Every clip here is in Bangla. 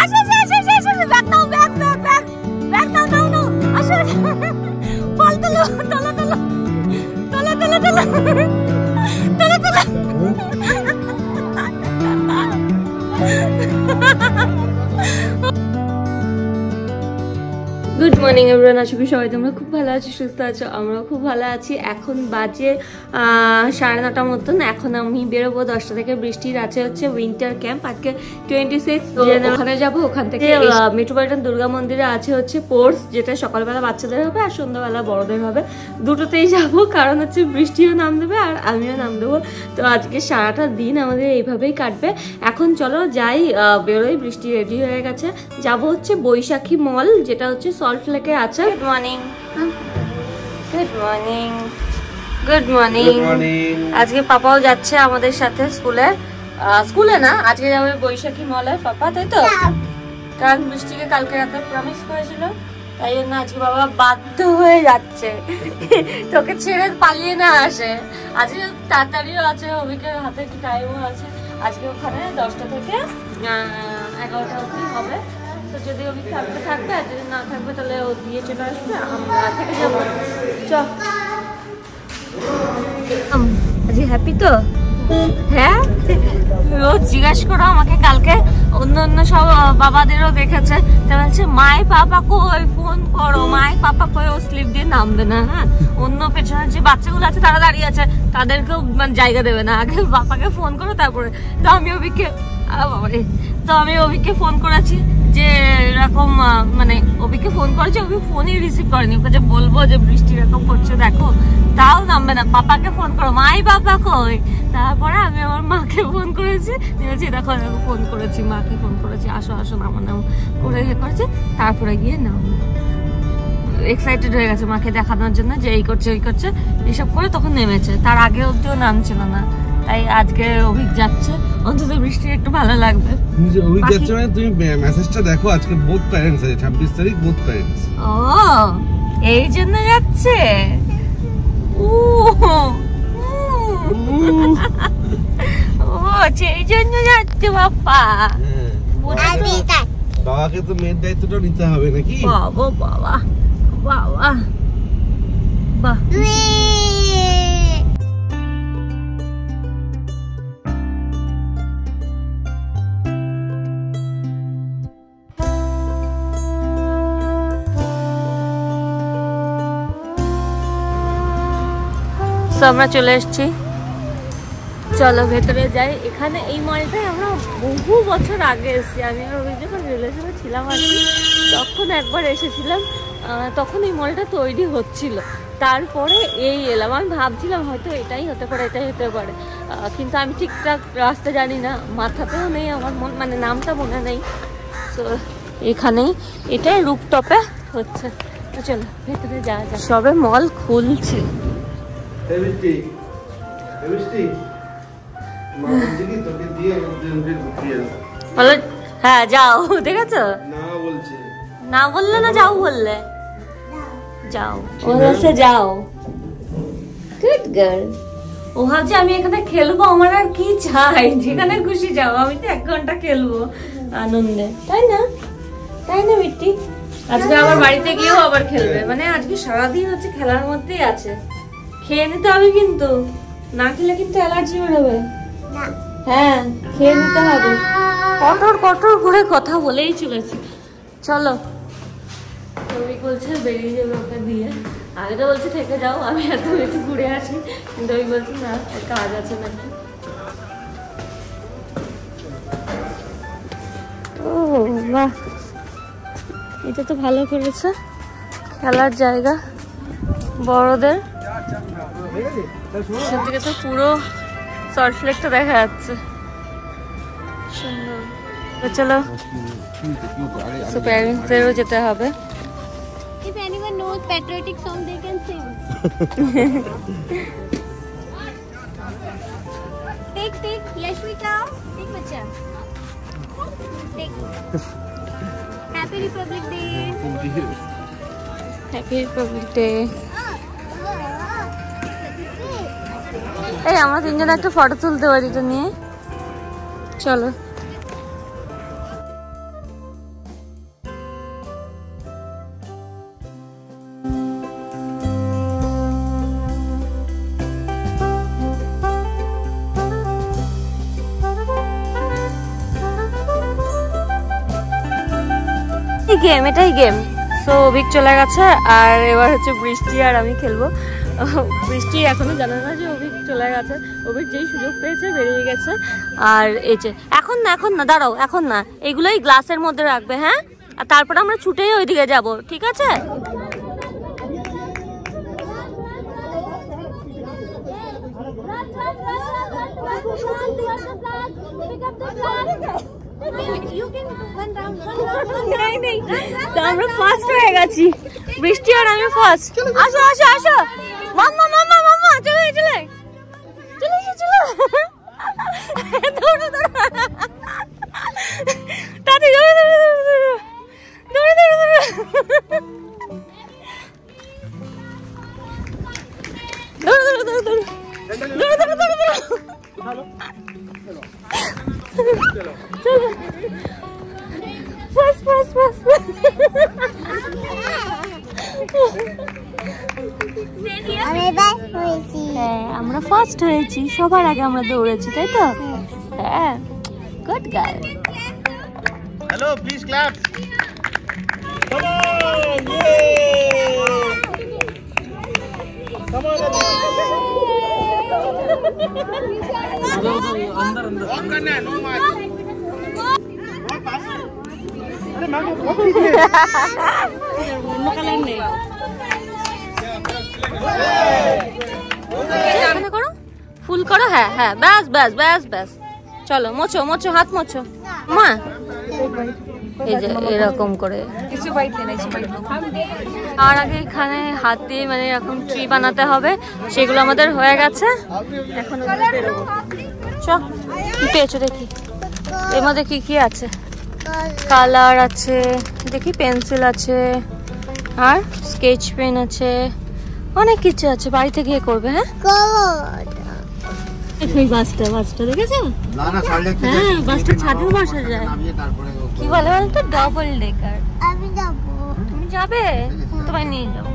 আসো আসো আসো আসো, ব্যাগ নাও, ব্যাগ ব্যাগ ব্যাগ ব্যাগ নাও নাও নাও, আসো ফল তোলো, তোলো তোলো তোলো তোলো তোলো তোলো তোলো। গুড মর্নিং এভরিওয়ান, আশা করি সবাই তোমরা খুব ভালো আছো, সুস্থ আছো। আমরাও খুব ভালো আছি। এখন বাজে 9:30 মতন। এখন আমি বেরোবো 10টা থেকে। বৃষ্টির আছে হচ্ছে উইন্টার ক্যাম্প, আজকে 26। ওখানে যাবো। ওখান থেকে মেট্রোপলিটন দুর্গা মন্দিরে আছে হচ্ছে কোর্স, যেটা সকালবেলা বাচ্চাদের হবে আর সন্ধ্যাবেলা বড়দের হবে। দুটোতেই যাবো, কারণ হচ্ছে বৃষ্টিও নাম দেবে আর আমিও নাম দেবো। তো আজকে সারাটা দিন আমাদের এইভাবেই কাটবে। এখন চলো যাই, বেরোই। বৃষ্টি রেডি হয়ে গেছে। যাবো হচ্ছে বৈশাখী মল, যেটা হচ্ছে সল্ট লেকে আছে। Good morning, good morning, good morning. আজকে পাপাও যাচ্ছে আমাদের সাথে স্কুলে। স্কুলে না, আজকে যাবে বৈশাখী মলে পাপা, তাই তো? কারণ বৃষ্টিকে কালকে রাতে প্রমিস করেছিল, তাই জন্য আজকে বাবা বাধ্য হয়ে যাচ্ছে। তোকে ছেড়ে পালিয়ে না আসে। আজকে তাড়াতাড়িও আছে, অভিকের হাতে কি টাইমও আছে। আজকে ওখানে 10টা থেকে 11টা অবধি হবে। তো যদি ওই থাকবে থাকবে, আর যদি না থাকবে তাহলে ও দিয়ে চলে আসবে, আমরা থেকে যাবো। চল, আজকে হ্যাপি তো? হ্যাঁ, রোজ জিজ্ঞাসা করো আমাকে। কালকে অন্য অন্য সব বাবাদেরও দেখেছে, তা বলছে মাই পাপা কই, ফোন করো, মাই পাপা কই। ও স্লিপ দিয়ে নামবে না। হ্যাঁ, অন্য পেছনে যে বাচ্চাগুলো আছে তারা দাঁড়িয়ে আছে, তাদেরকেও মানে জায়গা দেবে না। আগে বাবাকে ফোন করো তারপরে। তো আমি অভিকে ফোন করেছি যে এরকম, মানে অভিকে ফোন করেছি, অভি ফোনই রিসিভ করেনি। ওকে যে বলবো যে বৃষ্টি এরকম করছে দেখো, তাও নামবে না। পাপাকে ফোন করো, মাই পাপা কই। তারপরে আমি আমার মাকে ফোন করেছি, দেখো দেখো ফোন করেছি, মাকে ফোন করেছি, আসো আসো নামো নামো করে করেছি। তারপরে গিয়ে নাম এক্সাইটেড হয়ে গেছে মাকে দেখানোর জন্য যে এই করছে ওই করছে এসব করে, তখন নেমেছে। তার আগে অব্দিও নামছিল না। তাই আজকে অভিক যাচ্ছে, অন্তত বৃষ্টি একটু ভালো লাগবে। অভিক যাচ্ছে মানে তুমি মেসেজটা দেখো, আজকে বোথ প্যারেন্টস আছে, 26 তারিখ বোথ প্যারেন্টস। ও, এই জন্য যাচ্ছে। ও সেই জন্য যাচ্ছে বাবা। বাবাকে তো মেয়ের দায়িত্বটা নিতে হবে নাকি? বাবা বাবা বাবা বাহ। আমরা চলে এসেছি, চলো ভেতরে যাই। এখানে এই মলটায় আমরা বহু বছর আগে এসেছি। আমি আর ওই যখন রিলেশনে ছিলাম আর কি, তখন একবার এসেছিলাম। তখন এই মলটা তৈরি হচ্ছিল, তারপরে এই এলাম। আমি ভাবছিলাম হয়তো এটাই হতে পারে, এটাই হতে পারে, কিন্তু আমি ঠিকঠাক রাস্তা জানি না, মাথাতেও নেই আমার, মানে নামটা মনে নেই। তো এখানেই, এটাই রুপটপে হচ্ছে। চলো ভেতরে যাওয়া যায়। সবে মল খুলছে। হ্যাঁ যাও, দেখেছো? না বললে না, যাও বললে যাও। ও বলছে যাও। Good girl. ও ভাবছে আমি এখানে খেলবো, আমার আর কি চাই, যেখানে খুশি যাও। আমি তো 1 ঘন্টা খেলবো আনন্দে, তাই না? তাই না মিট্টি? আজকে আবার বাড়িতে গিয়েও আবার খেলবে, মানে আজকে সারাদিন হচ্ছে খেলার মধ্যেই আছে। খেয়ে নিতে হবে কিন্তু, না খেলে কিন্তু অ্যালার্জি বেরোবে। হ্যাঁ, খেয়ে নিতে হবে। কটর কটর করে কথা বলেই চলেছি। চলো, তুমি বলছে বেরিয়ে যাবে ওকে দিয়ে। আগে তো বলছে থেকে যাও, আমি এত একটু ঘুরে আসি, কিন্তু আমি বলছি না, কাজ আছে নাকি। ও বাহ, এটা তো ভালো করেছে, খেলার জায়গা বড়দের। সেদিকে তো পুরো সল্ট লেকটা দেখা যাচ্ছে, সুন্দর। চলো প্যারেন্টসদেরও যেতে হবে। If anyone knows patriotic song, they can sing. Take, Yashvika, take bacha. Take. Happy Republic Day. Happy Republic Day. এই আমরা 3 জন একটা ফটো তুলতে পারি, এটা নিয়ে চলো। গেম, এটাই গেম। সো অভিক চলে গেছে আর এবার হচ্ছে বৃষ্টি আর আমি খেলবো। বৃষ্টি এখনো জানে না যে অভিক চলে গেছে। অভিক যেই সুযোগ পেয়েছে বেরিয়ে গেছে। আর এই যে এখন না দাঁড়াও, এখন না, এগুলোই গ্লাসের মধ্যে রাখবে, হ্যাঁ? আর তারপরে আমরা ছুটেই ওইদিকে যাব, ঠিক আছে? আমরা ফার্স্ট হয়ে গেছি, বৃষ্টি আর আমি ফার্স্ট। আসো আসো আসো, মাম্মা মাম্মা মাম্মা, চলে চলে চলে চলে, দৌড়ো দৌড়ো, তাড়াতাড়ি দৌড়ো দৌড়ো দৌড়ো দৌড়ো দৌড়ো দৌড়ো দৌড়ো দৌড়ো আমরা ফার্স্ট হয়েছি, সবার আগে আমরা দৌড়েছি, তাই তো? হ্যাঁ, good girl. Hello, please clap. Come on! Come on! अंदर अंदर वॉक करना है, नो मार। अरे मैम वॉक कीजिए। कलर नहीं। এখানে করো, ফুল করো, হ্যাঁ হ্যাঁ, ব্যাস ব্যাস ব্যাস ব্যাস। চলো মোছো মোছো, হাত মোছো মা। এই যে এরকম করে আর আগে এখানে হাত দিয়ে মানে এরকম ট্রি বানাতে হবে, সেগুলো আমাদের হয়ে গেছে। এখন চল, কি পেয়েছো দেখি, এর মধ্যে কি কি আছে? কালার আছে দেখি, পেন্সিল আছে, আর স্কেচ পেন আছে, অনেক কিছু আছে। বাড়িতে গিয়ে করবে, হ্যাঁ? এই বাসটা দেখেছো? হ্যাঁ, বাসটা ছাদে বসা যায়। কি বলে বলতো, ডাবল ডেকার। আমি যাবো। তুমি যাবে? তোমায় নিয়ে যাবো,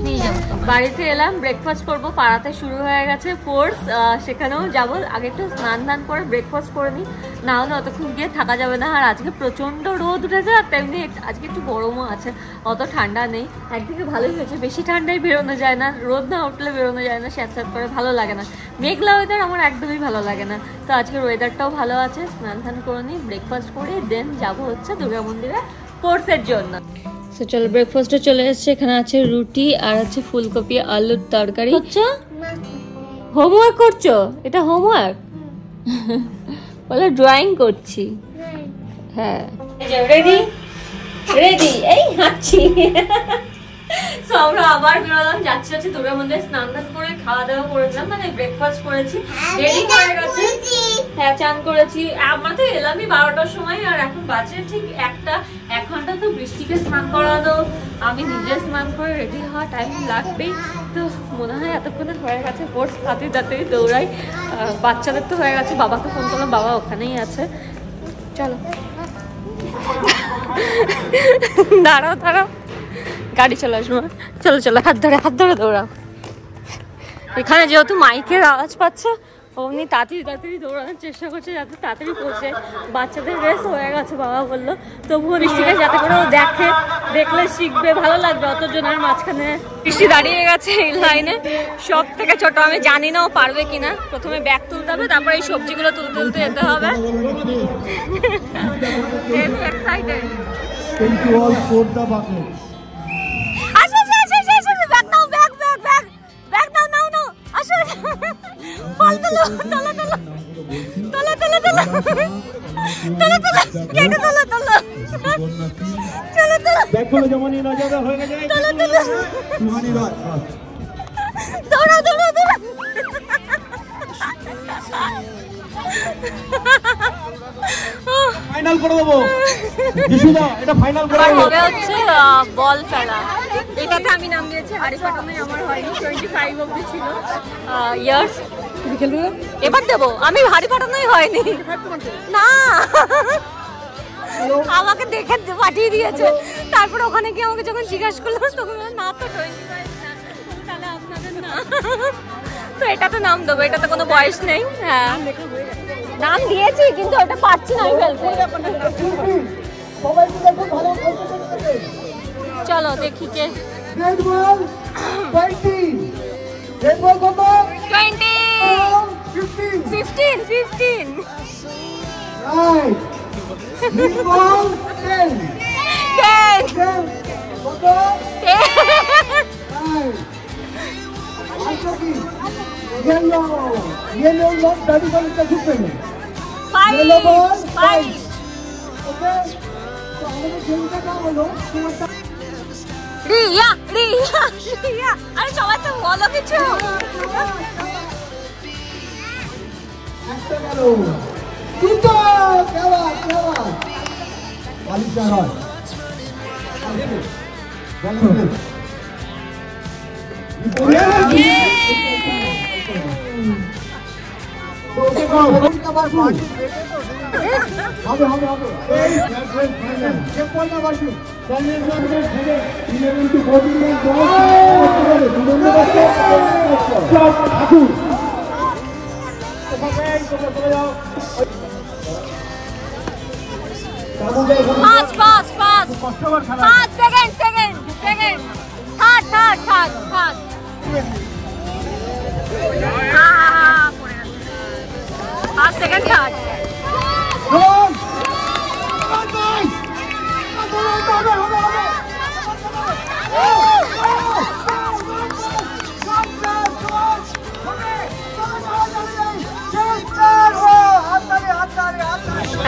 নিয়ে যাবো। বাড়িতে এলাম, ব্রেকফাস্ট করবো, পাড়াতে শুরু হয়ে গেছে কোর্স, সেখানেও যাবো। আগে একটু স্নান করে ব্রেকফাস্ট করে নিই, না হলে অতক্ষণ গিয়ে থাকা যাবে না। আর আজকে প্রচণ্ড রোদ উঠেছে, আর তেমনি আজকে একটু গরমও আছে, অত ঠান্ডা নেই। একদিকে ভালোই হয়েছে, বেশি ঠান্ডায় বেরোনো যায় না, রোদ না উঠলে বেরোনো যায় না, স্যাঁত করে ভালো লাগে না। মেঘলা ওয়েদার আমার একদমই ভালো লাগে না। তো আজকের ওয়েদারটাও ভালো আছে, স্নান করে নিই, ব্রেকফাস্ট করে দেন যাবো হচ্ছে দুর্গা মন্দিরে কোর্সের জন্য। তো চলো, ব্রেকফাস্টে চলে এসছে। এখানে আছে রুটি আর আছে ফুলকপি আলুর তরকারি। হোমওয়ার্ক করছো? এটা হোমওয়ার্ক? বলো ড্রয়িং করছি। হ্যাঁ, রেডি রেডি, এই হাঁটছি। তো আমরা আবার বেরোলাম, যাচ্ছি হচ্ছে দুর্গা মন্দিরে। স্নান করে খাওয়া দাওয়া করেছিলাম, মানে ব্রেকফাস্ট করেছি, রেডি হয়ে গেছে। হ্যাঁ, চান করেছি। আমরা তো এলামই 12টার সময়, আর এখন বাজে ঠিক 1টা। 1 ঘন্টা তো বৃষ্টিকে স্নান করানো, আমি নিজে স্নান করে রেডি হওয়া, টাইম লাগবেই। তো মনে হয় এতক্ষণে হয়ে গেছে কোর্স, তাড়াতাড়ি দৌড়াই। বাচ্চাদের তো হয়ে গেছে, বাবাকে ফোন করলাম, বাবা ওখানেই আছে। চলো দাঁড়াও দাঁড়াও, গাড়ি চলে আসবো। চলো চলো, হাত ধরে দৌড়াও। এখানে যেহেতু মাইকের আওয়াজ পাচ্ছে, অমনি তাড়াতাড়ি দৌড়ানোর চেষ্টা করছে যাতে তাড়াতাড়ি পৌঁছে। বাচ্চাদের রেস হয়ে গেছে বাবা বললো, তবুও বৃষ্টিকে যাতে করে ও দেখলে শিখবে, ভালো লাগবে। অতজনের মাঝখানে বৃষ্টি দাঁড়িয়ে গেছে এই লাইনে, সব থেকে ছোট। আমি জানি না ও পারবে কিনা। প্রথমে ব্যাগ তুলতে হবে, তারপরে এই সবজিগুলো তুলতে যেতে হবে। ফাইনাল করে দেবো, এটা ফাইনাল করা হবে হচ্ছে বল ফেলা। এটাতে আমি নাম দিয়েছি, হাড়ি ফাটানোই আমার হয়নি, 25 অবধি ছিল ইয়ার্স। এবার দেবো, আমি হাড়ি ফাটানোই হয়নি না, আমাকে দেখে পাঠিয়ে দিয়েছে। তারপর ওখানে গিয়ে আমাকে যখন জিজ্ঞাসা করলো, তখন না তো 25 না, তাহলে আপনাদের না। তো এটাতে নাম দেবো, এটাতে কোনো বয়স নেই। হ্যাঁ, নাম দিয়েছি কিন্তু ওটা পাচ্ছি না আমি ফেলতে। সবাই মিলে খুব ভালো কনসেন্ট্রেট করবেন। চলো দেখি কে রেড বল 20, রেড বল কত 20 15, 15 15 রাইট, গ্রিন বল 10, 10 কত 10 রাইট, আচ্ছা কি ইয়েলো ইয়েলো বল 30 বলটা ঢুকবে না, ইয়েলো বল 5, ওকে। তো আমাদের গেমটা কাম হলো তোমারটা রিয়া রিয়া রিয়া আরে সবাই তো বলো কিছু একটা গেল দুটো কেবা আলি চার হবে হবে হবে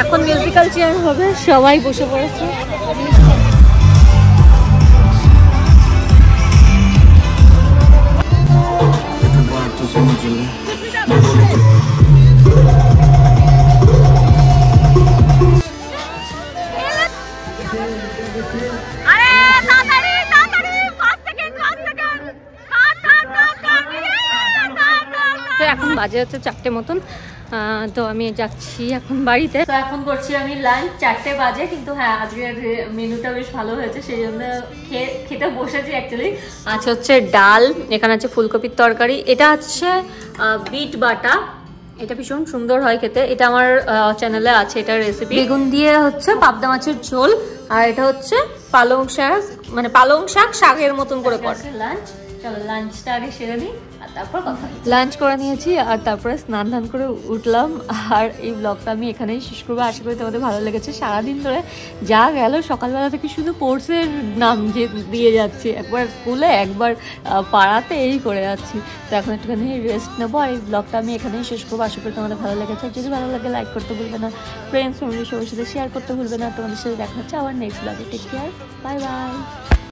এখন মিউজিক্যাল চেয়ার হবে, সবাই বসে পড়েছে। তো এখন বাজে হচ্ছে 4টে মতন, তো আমি যাচ্ছি এখন বাড়িতে। তো এখন করছি আমি লাঞ্চ, 4টে বাজে, কিন্তু হ্যাঁ আজকের মেনুটা বেশ ভালো হয়েছে, সেই জন্য খেতে বসেছি। অ্যাকচুয়ালি আছে হচ্ছে ডাল, এখানে আছে ফুলকপির তরকারি, এটা হচ্ছে বিট বাটা, এটা ভীষণ সুন্দর হয় খেতে, এটা আমার চ্যানেলে আছে এটার রেসিপি। বেগুন দিয়ে হচ্ছে পাবদা মাছের ঝোল, আর এটা হচ্ছে পালং শাক, মানে পালং শাক শাকের মতন করে করে লাঞ্চ। চলো লাঞ্চটা আগে সেরে নিই আর তারপর কথা। লাঞ্চ করে নিয়েছি আর তারপরে স্নান ধান করে উঠলাম, আর এই ব্লগটা আমি এখানেই শেষ করবো। আশা করি তোমাদের ভালো লেগেছে। সারাদিন ধরে যা গেল, সকালবেলা থেকে শুধু কোর্সের নাম যে দিয়ে যাচ্ছি, একবার স্কুলে একবার পাড়াতে, এই করে যাচ্ছি। তো এখন একটুখানি রেস্ট নেবো, আর এই ব্লগটা আমি এখানেই শেষ করবো। আশা করি তোমাদের ভালো লেগেছে। যদি ভালো লাগে লাইক করতে ভুলবে না, ফ্রেন্ডস ফ্যামিলির সবার সাথে শেয়ার করতে ভুলবে না। তোমাদের সাথে দেখা হচ্ছে আবার নেক্সট ব্লগে। Take care, bye by.